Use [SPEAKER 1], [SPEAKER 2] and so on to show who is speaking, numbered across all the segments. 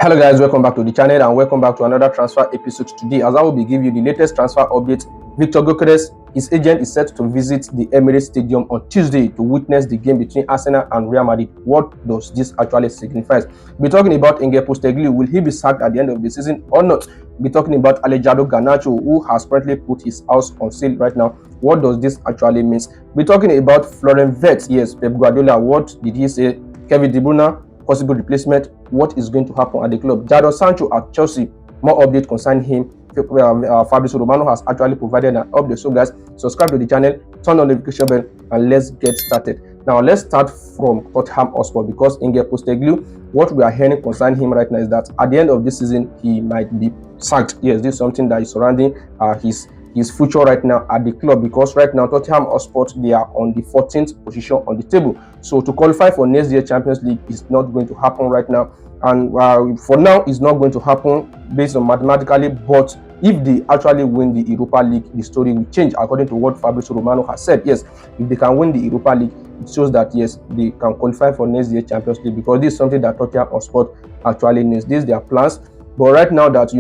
[SPEAKER 1] Hello guys, welcome back to the channel and welcome back to another transfer episode today. As I will be giving you the latest transfer update, Victor Gyokeres, his agent is set to visit the Emirate Stadium on Tuesday to witness the game between Arsenal and Real Madrid. What does this actually signify? We're talking about Ange. Will he be sacked at the end of the season or not? We're talking about Garnacho, who has currently put his house on sale right now. What does this actually mean? We're talking about Wirtz. Yes, Pep Guardiola. What did he say? Kevin De Bruyne, possible replacement. What is going to happen at the club? Sancho at Chelsea, more update concerning him. Fabrizio Romano has actually provided an update. So guys, subscribe to the channel, turn on the notification bell, and let's get started. Now let's start from Tottenham Hotspur, because Ange, what we are hearing concerning him right now is that at the end of this season he might be sacked. Yes, this is something that is surrounding his future right now at the club, because right now Tottenham Hotspur, they are on the 14th position on the table. So to qualify for next year Champions League is not going to happen right now, and for now it's not going to happen based on mathematically. But if they actually win the Europa League, the story will change, according to what Fabrizio Romano has said. Yes, if they can win the Europa League, it shows that yes, they can qualify for next year Champions League, because this is something that Tottenham Hotspur actually needs. This is their plans. But right now that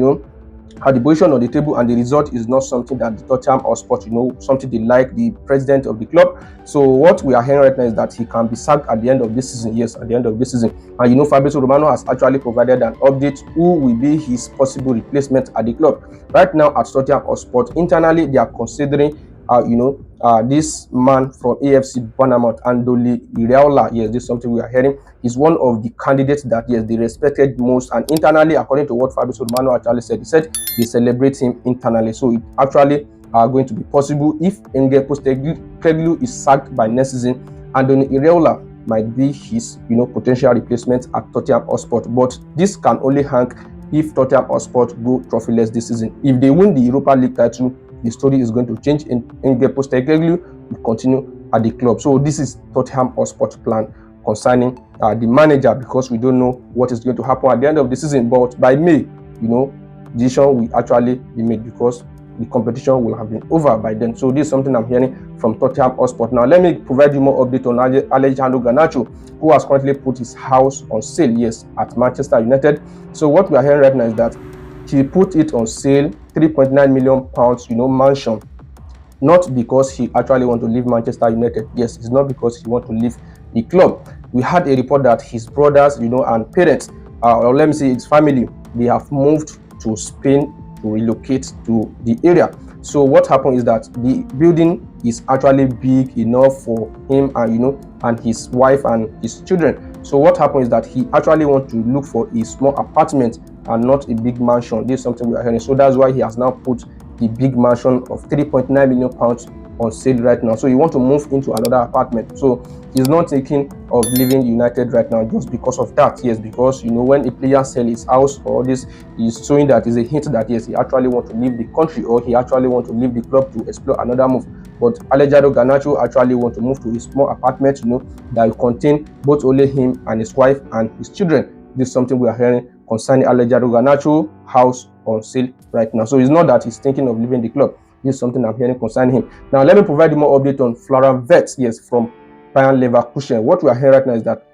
[SPEAKER 1] at the position on the table and the result is not something that the Tottenham Hotspur, something they like, the president of the club. So what we are hearing right now is that he can be sacked at the end of this season. Yes, at the end of this season. And Fabrizio Romano has actually provided an update who will be his possible replacement at the club. Right now at Tottenham Hotspur, internally they are considering this man from AFC Bournemouth, Andoli Iraola. Yes, this is something we are hearing. He's one of the candidates that yes, they respected most, and internally, according to what Fabrizio Romano actually said, he said they celebrate him internally. So it actually going to be possible if Ange Postecoglou is sacked by next season. Andoli Iraola might be his potential replacement at Tottenham Hotspur. But this can only hang if Tottenham Hotspur go trophyless this season. If they win the Europa League title, the story is going to change, and Ange Postecoglou will continue at the club. So this is Tottenham Hotspur's plan concerning the manager, because we don't know what is going to happen at the end of the season. But by May, decision will actually be made, because the competition will have been over by then. So this is something I'm hearing from Tottenham Hotspur. Now let me provide you more update on Garnacho, who has currently put his house on sale, yes, at Manchester United. So what we are hearing right now is that he put it on sale, £3.9 million, mansion. Not because he actually want to leave Manchester United. Yes, it's not because he want to leave the club. We had a report that his brothers, and parents, or let me say his family, they have moved to Spain to relocate to the area. So what happened is that the building is actually big enough for him and and his wife and his children. So what happened is that he actually want to look for a small apartment and not a big mansion. This is something we are hearing. So that's why he has now put the big mansion of £3.9 million on sale right now. So you want to move into another apartment. So he's not thinking of leaving United right now just because of that. Yes, because when a player sells his house or this, is showing that is a hint that yes, he actually want to leave the country, or he actually want to leave the club to explore another move. But Garnacho actually want to move to a small apartment, that will contain both only him and his wife and his children. This is something we are hearing concerning Garnacho house on sale right now. So it's not that he's thinking of leaving the club. This is something I'm hearing concerning him. Now let me provide you more update on Wirtz, yes, from Bayern Leverkusen. What we are hearing right now is that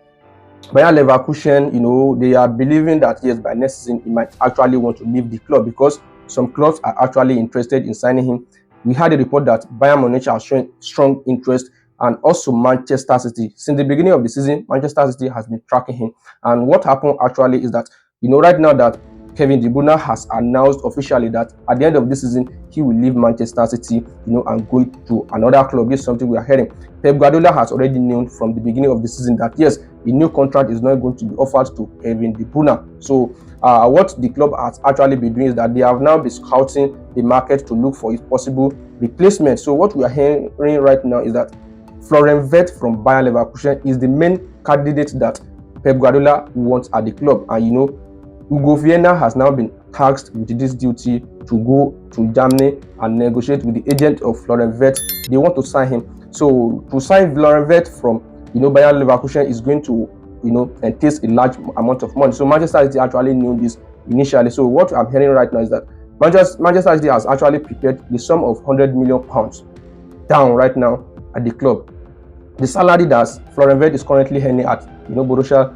[SPEAKER 1] Bayern Leverkusen, they are believing that yes, by next season he might actually want to leave the club, because some clubs are actually interested in signing him. We had a report that Bayern Munich has shown strong interest, and also Manchester City. Since the beginning of the season, Manchester City has been tracking him. And what happened actually is that right now that Kevin De Bruyne has announced officially that at the end of this season he will leave Manchester City, and go to another club. This is something we are hearing. Pep Guardiola has already known from the beginning of the season that yes, a new contract is not going to be offered to Kevin De Bruyne. So what the club has actually been doing is that they have now been scouting the market to look for his possible replacement. So what we are hearing right now is that Wirtz from Bayern Leverkusen is the main candidate that Pep Guardiola wants at the club. And Hugo Vienna has now been tasked with this duty to go to Germany and negotiate with the agent of Wirtz. They want to sign him. So to sign Wirtz from Bayern Leverkusen is going to entail a large amount of money. So Manchester City actually knew this initially. So what I'm hearing right now is that Manchester City has actually prepared the sum of £100 million down right now at the club. The salary that Wirtz is currently earning at Borussia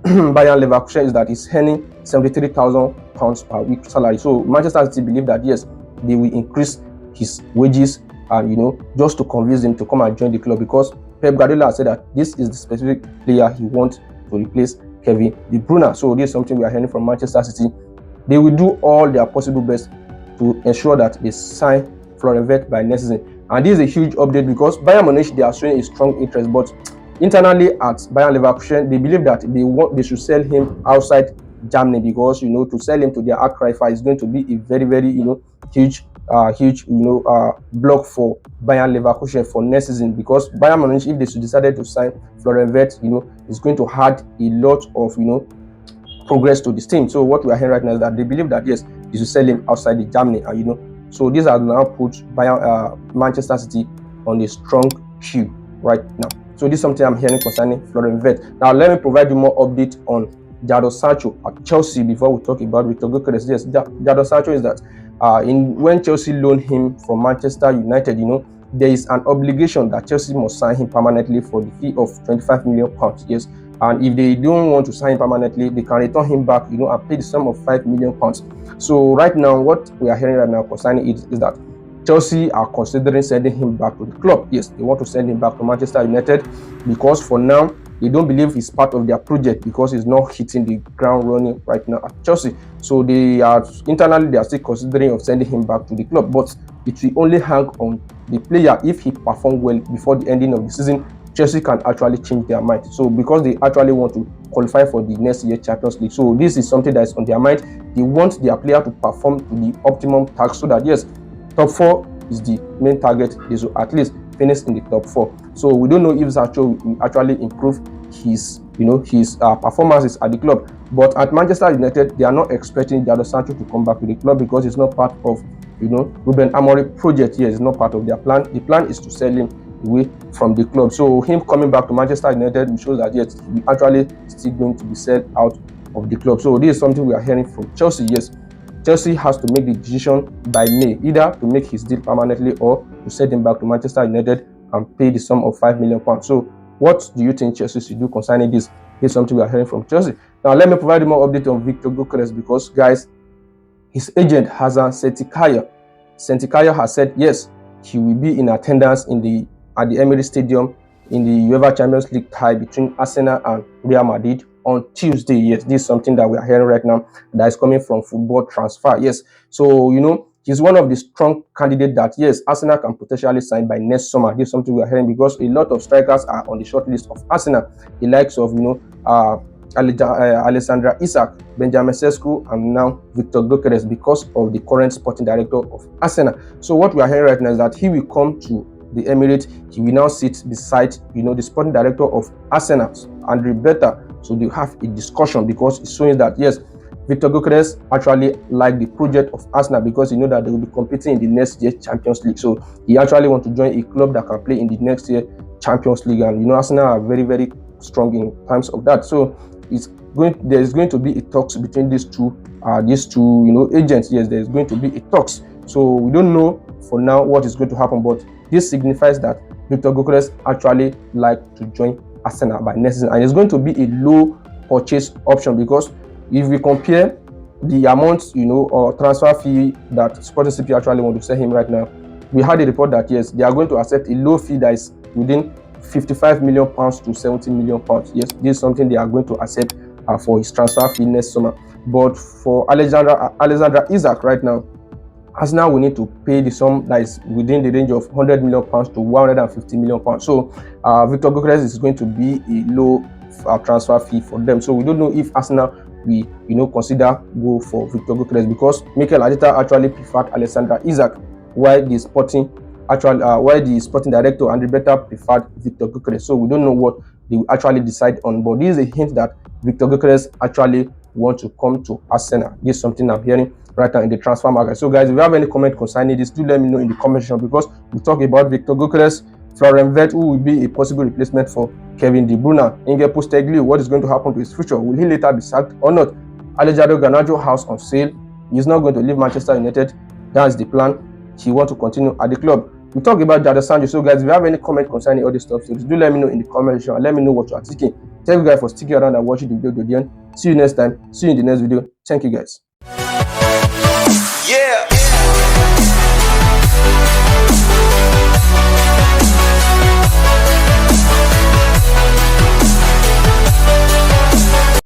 [SPEAKER 1] Bayern Leverkusen is that he's earning £73,000 per week salary. So Manchester City believe that yes, they will increase his wages and just to convince him to come and join the club, because Pep Guardiola said that this is the specific player he wants to replace Kevin De Bruyne. So this is something we are hearing from Manchester City. They will do all their possible best to ensure that they sign Florian Wirtz by next season. And this is a huge update because Bayern Munich, they are showing a strong interest, but internally at Bayern Leverkusen, they believe that they should sell him outside Germany, because to sell him to their arch-rival is going to be a very, very huge block for Bayern Leverkusen for next season, because Bayern Munich, if they decided to sign Florian Wirtz, is going to add a lot of progress to this team. So what we are hearing right now is that they believe that yes, they should sell him outside the Germany, and so these are now put Bayern, Manchester City on a strong queue right now. So this is something I'm hearing concerning Florian Wirtz. Now let me provide you more update on Jadon Sancho at Chelsea before we talk about Victor Gyokeres. Yes, Jadon Sancho is that when Chelsea loaned him from Manchester United, there is an obligation that Chelsea must sign him permanently for the fee of £25 million. Yes, and if they don't want to sign him permanently, they can return him back, and pay the sum of £5 million. So right now, what we are hearing right now concerning it is that Chelsea are considering sending him back to the club. Yes, they want to send him back to Manchester United, because for now they don't believe he's part of their project, because he's not hitting the ground running right now at Chelsea. So they are still considering of sending him back to the club, but it will only hang on the player. If he performs well before the ending of the season, Chelsea can actually change their mind. So because they actually want to qualify for the next year Champions League, so this is something that is on their mind. They want their player to perform to the optimum task, so that yes, top 4 is the main target. They should at least finish in the top 4. So we don't know if Sancho will actually improve his performances at the club. But at Manchester United, they are not expecting Jadon Sancho to come back to the club, because it's not part of Ruben Amorim project here. It's not part of their plan. The plan is to sell him away from the club. So him coming back to Manchester United shows that yes, he actually still going to be sold out of the club. So this is something we are hearing from Chelsea. Yes, Chelsea has to make the decision by May, either to make his deal permanently or to send him back to Manchester United and pay the sum of £5 million. So what do you think Chelsea should do concerning this? Here's something we are hearing from Chelsea. Now let me provide you more update on Victor Gyokeres, because guys, his agent Hazan Sentikaya has said yes, he will be in attendance at the Emirate Stadium in the UEFA Champions League tie between Arsenal and Real Madrid on Tuesday. Yes, this is something that we are hearing right now that is coming from Football Transfer. Yes, so he's one of the strong candidates that yes, Arsenal can potentially sign by next summer. This is something we are hearing, because a lot of strikers are on the short list of Arsenal. The likes of Alexandra Isak, Benjamin Sesko, and now Victor Gyokeres, because of the current sporting director of Arsenal. So what we are hearing right now is that he will come to the Emirate. He will now sit beside the sporting director of Arsenal, Andre Beta. So they have a discussion, because it's showing that yes, Victor Gyokeres actually like the project of Arsenal, because that they will be competing in the next year Champions League. So he actually want to join a club that can play in the next year Champions League, and Arsenal are very, very strong in terms of that. So there is going to be a talks between these two agents. Yes, there is going to be a talks. So we don't know for now what is going to happen, but this signifies that Victor Gyokeres actually like to join Arsenal by next season, and it's going to be a low purchase option, because if we compare the amount or transfer fee that Sporting CP actually want to sell him right now, we had a report that yes, they are going to accept a low fee that is within £55 million to £70 million. Yes, this is something they are going to accept for his transfer fee next summer. But for Alexandra Isak right now, Arsenal will need to pay the sum that is within the range of £100 million to £150 million. So Victor Gyokeres is going to be a low transfer fee for them. So we don't know if Arsenal will consider go for Victor Gyokeres, because Mikel Arteta actually preferred Alexandra Isak, while the sporting director Andre Beta preferred Victor Gyokeres. So we don't know what they will actually decide on, but this is a hint that Victor Gyokeres actually want to come to Arsenal. This is something I'm hearing right now in the transfer market. So guys, if you have any comment concerning this, do let me know in the comment section, because we talk about Victor Gyokeres, Florian Wirtz, who will be a possible replacement for Kevin De Bruyne, Ange Postecoglou, what is going to happen to his future? Will he later be sacked or not? Garnacho house on sale. He's not going to leave Manchester United. That's the plan. He wants to continue at the club. We talk about Jadon Sancho. So guys, if you have any comment concerning all this stuff, so do let me know in the comment section and let me know what you are thinking. Thank you guys for sticking around and watching the video to the end. See you next time. See you in the next video. Thank you guys.